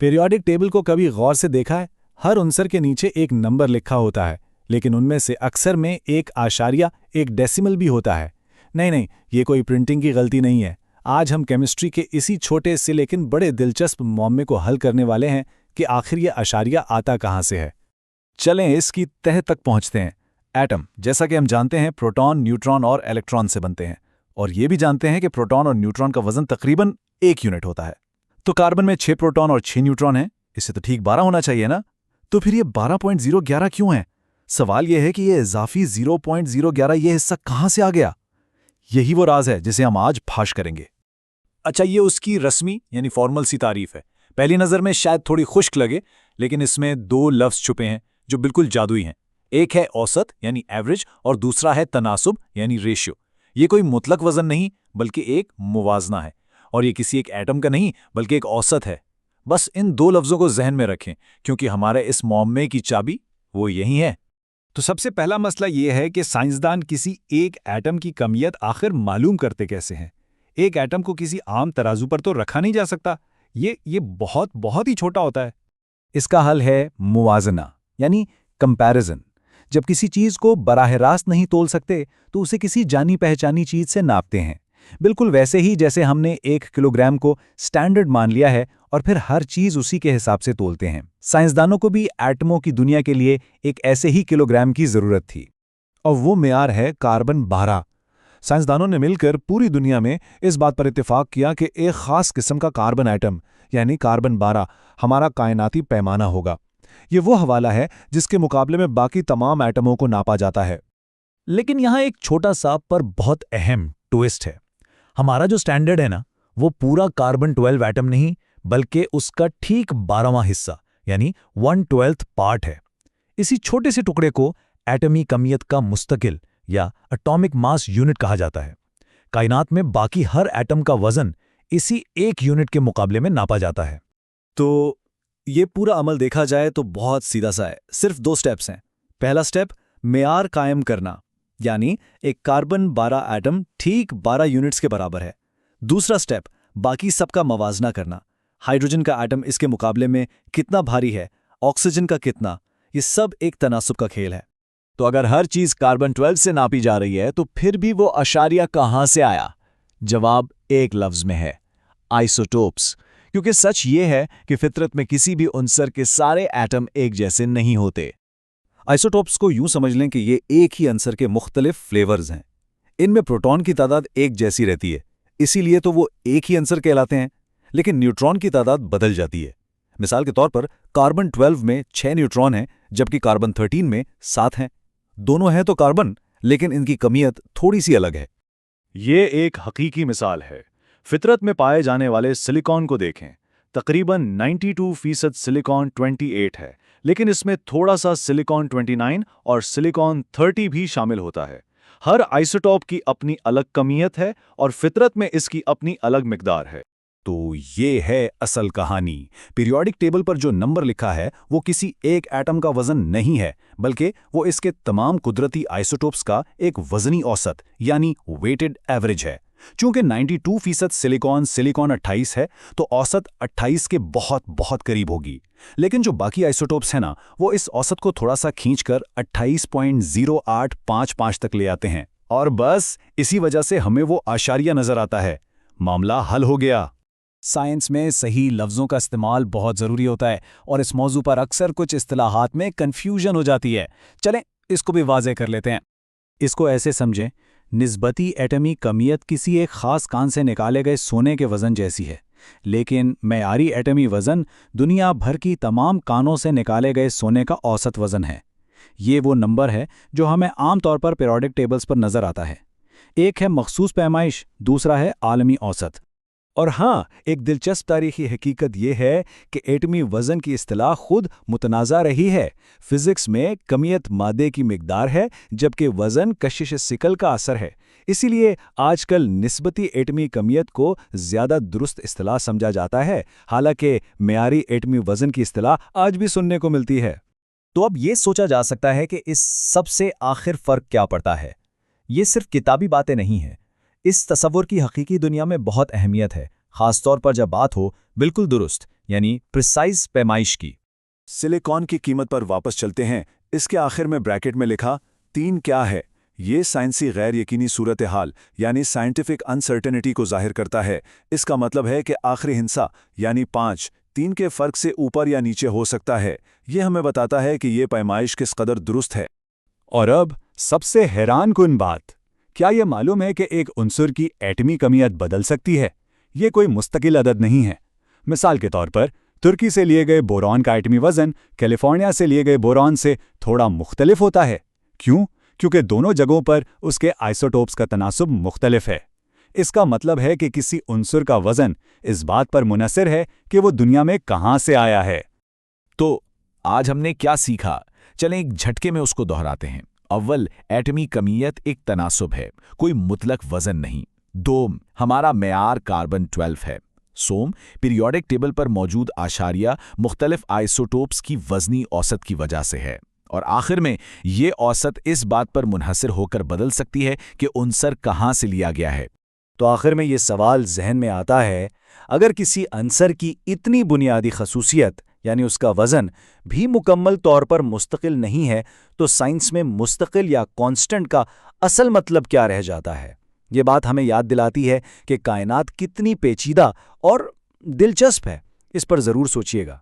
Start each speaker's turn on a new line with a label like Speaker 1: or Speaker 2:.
Speaker 1: Periodic table को कभी गौर से देखा है? हर उनसर के नीचे एक नंबर लिखा होता है, लेकिन उनमें से अक्सर में एक आशारिया, एक डेसिमल भी होता है। नहीं, ये कोई प्रिंटिंग की गलती नहीं है। आज हम केमिस्ट्री के इसी छोटे से लेकिन बड़े दिलचस्प मुअम्मे को हल करने वाले हैं कि आखिर ये आशारिया आता कहाँ से है। चलें इसकी तह तक पहुँचते हैं। एटम, जैसा कि हम जानते हैं, प्रोटॉन, न्यूट्रॉन और इलेक्ट्रॉन से बनते हैं, और ये भी जानते हैं कि प्रोटॉन और न्यूट्रॉन का वजन तकरीबन 1 यूनिट होता है। तो कार्बन में 6 प्रोटॉन और 6 न्यूट्रॉन हैं, इससे तो ठीक 12 होना चाहिए ना? तो फिर ये 12.011 क्यों है? सवाल यह है कि ये इजाफी 0.011 ये हिस्सा कहाँ से आ गया? यही वो राज है जिसे हम आज फाश करेंगे। अच्छा, ये उसकी रस्मी यानी फॉर्मल सी तारीफ है। पहली नज़र में शायद थोड़ी खुश्क लगे, लेकिन इसमें 2 लफ्ज़ छुपे हैं जो बिल्कुल जादुई हैं। एक है औसत यानी एवरेज, और दूसरा है तनासुब यानी रेशियो। ये कोई मुतलक वज़न नहीं, बल्कि एक मुवाजना है, और ये किसी एक एटम का नहीं बल्कि एक औसत है। बस इन 2 लफ्ज़ों को जहन में रखें, क्योंकि हमारे इस मुअम्मे की चाबी वो यही है। तो सबसे पहला मसला ये है कि साइंसदान किसी एक एटम की कमियत आखिर मालूम करते कैसे हैं? एक एटम को किसी आम तराजू पर तो रखा नहीं जा सकता। ये बहुत ही छोटा होता है। इसका हल है मुवाजना यानी कंपैरिजन। जब किसी चीज़ को बराह रास्त नहीं तोल सकते तो उसे किसी जानी पहचानी चीज़ से नापते हैं। बिल्कुल वैसे ही जैसे हमने 1 किलोग्राम को स्टैंडर्ड मान लिया है और फिर हर चीज़ उसी के हिसाब से तोलते हैं। साइंसदानों को भी एटमों की दुनिया के लिए एक ऐसे ही किलोग्राम की ज़रूरत थी, और वो मेयार है कार्बन 12। साइंसदानों ने मिलकर पूरी दुनिया में इस बात पर इत्तेफाक किया कि एक ख़ास किस्म का कार्बन एटम यानी कार्बन 12 हमारा कायनाती पैमाना होगा। ये वो हवाला है जिसके मुकाबले में बाकी तमाम एटमों को नापा जाता है। लेकिन यहाँ एक छोटा सा पर बहुत अहम ट्विस्ट है। हमारा जो स्टैंडर्ड है ना, वो पूरा कार्बन 12 एटम नहीं, बल्कि उसका ठीक 12वां हिस्सा यानी 1/12 पार्ट है। इसी छोटे से टुकड़े को एटमी कमियत का मुस्तकिल या एटॉमिक मास यूनिट कहा जाता है। कायनात में बाकी हर एटम का वजन इसी 1 यूनिट के मुकाबले में नापा जाता है। तो ये पूरा अमल देखा जाए तो बहुत सीधा सा है। सिर्फ 2 स्टेप्स हैं। पहला स्टेप मेयार कायम करना, यानी एक कार्बन 12 एटम ठीक 12 यूनिट्स के बराबर है। दूसरा स्टेप बाकी सबका मवाजना करना। हाइड्रोजन का एटम इसके मुकाबले में कितना भारी है, ऑक्सीजन का कितना, ये सब एक तनासुब का खेल है। तो अगर हर चीज़ कार्बन 12 से नापी जा रही है तो फिर भी वो आशारिया कहाँ से आया? जवाब एक लफ्ज़ में है, आइसोटोप्स। क्योंकि सच ये है कि फितरत में किसी भी उनसर के सारे एटम एक जैसे नहीं होते। आइसोटोप्स को यूं समझ लें कि ये एक ही अंसर के मुख्तलिफ फ्लेवर्स हैं। इनमें प्रोटॉन की तादाद एक जैसी रहती है, इसीलिए तो वो एक ही अंसर कहलाते हैं, लेकिन न्यूट्रॉन की तादाद बदल जाती है। मिसाल के तौर पर कार्बन 12 में 6 न्यूट्रॉन हैं, जबकि कार्बन 13 में 7 हैं। दोनों हैं तो कार्बन, लेकिन इनकी कमियत थोड़ी सी अलग है। ये एक हकीकी मिसाल है। फितरत में पाए जाने वाले सिलिकॉन को देखें। तकरीबन 92% सिलिकॉन 28 है, लेकिन इसमें थोड़ा सा सिलिकॉन 29 और सिलिकॉन 30 भी शामिल होता है। हर आइसोटॉप की अपनी अलग कमियत है और फितरत में इसकी अपनी अलग मिकदार है। तो ये है असल कहानी। पीरियोडिक टेबल पर जो नंबर लिखा है वो किसी एक एटम का वजन नहीं है, बल्कि वो इसके तमाम कुदरती आइसोटोप्स का एक वजनी औसत यानी वेटेड एवरेज है। चूंकि 92% सिलिकॉन 28 है, तो औसत 28 के बहुत करीब होगी। लेकिन जो बाकी आइसोटोप्स हैं ना, वो इस औसत को थोड़ा सा खींचकर 28.0855 तक ले आते हैं, और बस इसी वजह से हमें वो आशारिया नजर आता है। मामला हल हो गया। साइंस में सही लफ्ज़ों का इस्तेमाल बहुत ज़रूरी होता है, और इस मौजू पर अक्सर कुछ इस्तिलाहात में कन्फ्यूजन हो जाती है। चलें इसको भी वाज़ेह कर लेते हैं। इसको ऐसे समझें, निस्बती एटमी कमियत किसी एक ख़ास कान से निकाले गए सोने के वज़न जैसी है, लेकिन मेयारी एटमी वज़न दुनिया भर की तमाम कानों से निकाले गए सोने का औसत वज़न है। ये वो नंबर है जो हमें आम तौर पर पीरियोडिक टेबल्स पर नज़र आता है। एक है मखसूस पैमाइश, दूसरा है आलमी औसत। और हाँ, एक दिलचस्प तारीखी हकीकत यह है कि एटमी वज़न की इस्तिलाह खुद मुतनाज़ा रही है। फिज़िक्स में कमियत मादे की मिकदार है, जबकि वज़न कशिश सिकल का असर है। इसीलिए आजकल निस्बती एटमी कमियत को ज़्यादा दुरुस्त इस्तिलाह समझा जाता है, हालांकि मेयारी एटमी वज़न की इस्तिलाह आज भी सुनने को मिलती है। तो अब ये सोचा जा सकता है कि इस सबसे आखिर फ़र्क क्या पड़ता है। ये सिर्फ किताबी बातें नहीं हैं। इस तसव्वुर की हकीकी दुनिया में बहुत अहमियत है,
Speaker 2: खासतौर पर जब बात हो बिल्कुल दुरुस्त यानी प्रिसाइज पैमाइश की।
Speaker 1: सिलिकॉन की कीमत पर वापस चलते हैं। इसके आखिर में ब्रैकेट में लिखा 3 क्या है। ये साइंसी गैर यकीनी सूरत हाल यानी साइंटिफिक अनसर्टेनिटी को जाहिर करता है। इसका मतलब है कि आखिरी हिस्सा यानी 5 3 के फर्क से ऊपर या नीचे हो सकता है। ये हमें बताता है कि ये पैमाइश किस कदर दुरुस्त है।
Speaker 3: और अब सबसे हैरानकुन बात, क्या यह मालूम है कि एक उन्सुर की एटमी कमियत बदल सकती है? ये कोई मुस्तकिल अदद नहीं है। मिसाल के तौर पर तुर्की से लिए गए बोरॉन का एटमी वजन कैलिफोर्निया से लिए गए बोरॉन से थोड़ा मुख्तलिफ होता है। क्यों? क्योंकि दोनों जगहों पर उसके आइसोटोप्स का तनासुब मुख्तलिफ है। इसका मतलब है कि किसी उन्सुर का वजन इस बात पर मुनहसर है कि वो दुनिया में कहाँ से आया है।
Speaker 2: तो आज हमने क्या सीखा? चलें एक झटके में उसको दोहराते हैं। अव्वल, एटमी कमियत एक तनासुब है, कोई मुतलक वजन नहीं। 2, हमारा मेयार कार्बन 12 है। सोम, पीरियोडिक टेबल पर मौजूद आशारिया मुख्तलिफ आइसोटोप्स की वजनी औसत की वजह से है। और आखिर में ये औसत इस बात पर मुनहसर होकर बदल सकती है कि उन्सर कहाँ से लिया गया है।
Speaker 4: तो आखिर में ये सवाल जहन में आता है, अगर किसी अंसर की इतनी बुनियादी खसूसियत यानी उसका वज़न भी मुकम्मल तौर पर मुस्तकिल नहीं है, तो साइंस में मुस्तकिल या कांस्टेंट का असल मतलब क्या रह जाता है? ये बात हमें याद दिलाती है कि कायनात कितनी पेचीदा और दिलचस्प है। इस पर ज़रूर सोचिएगा।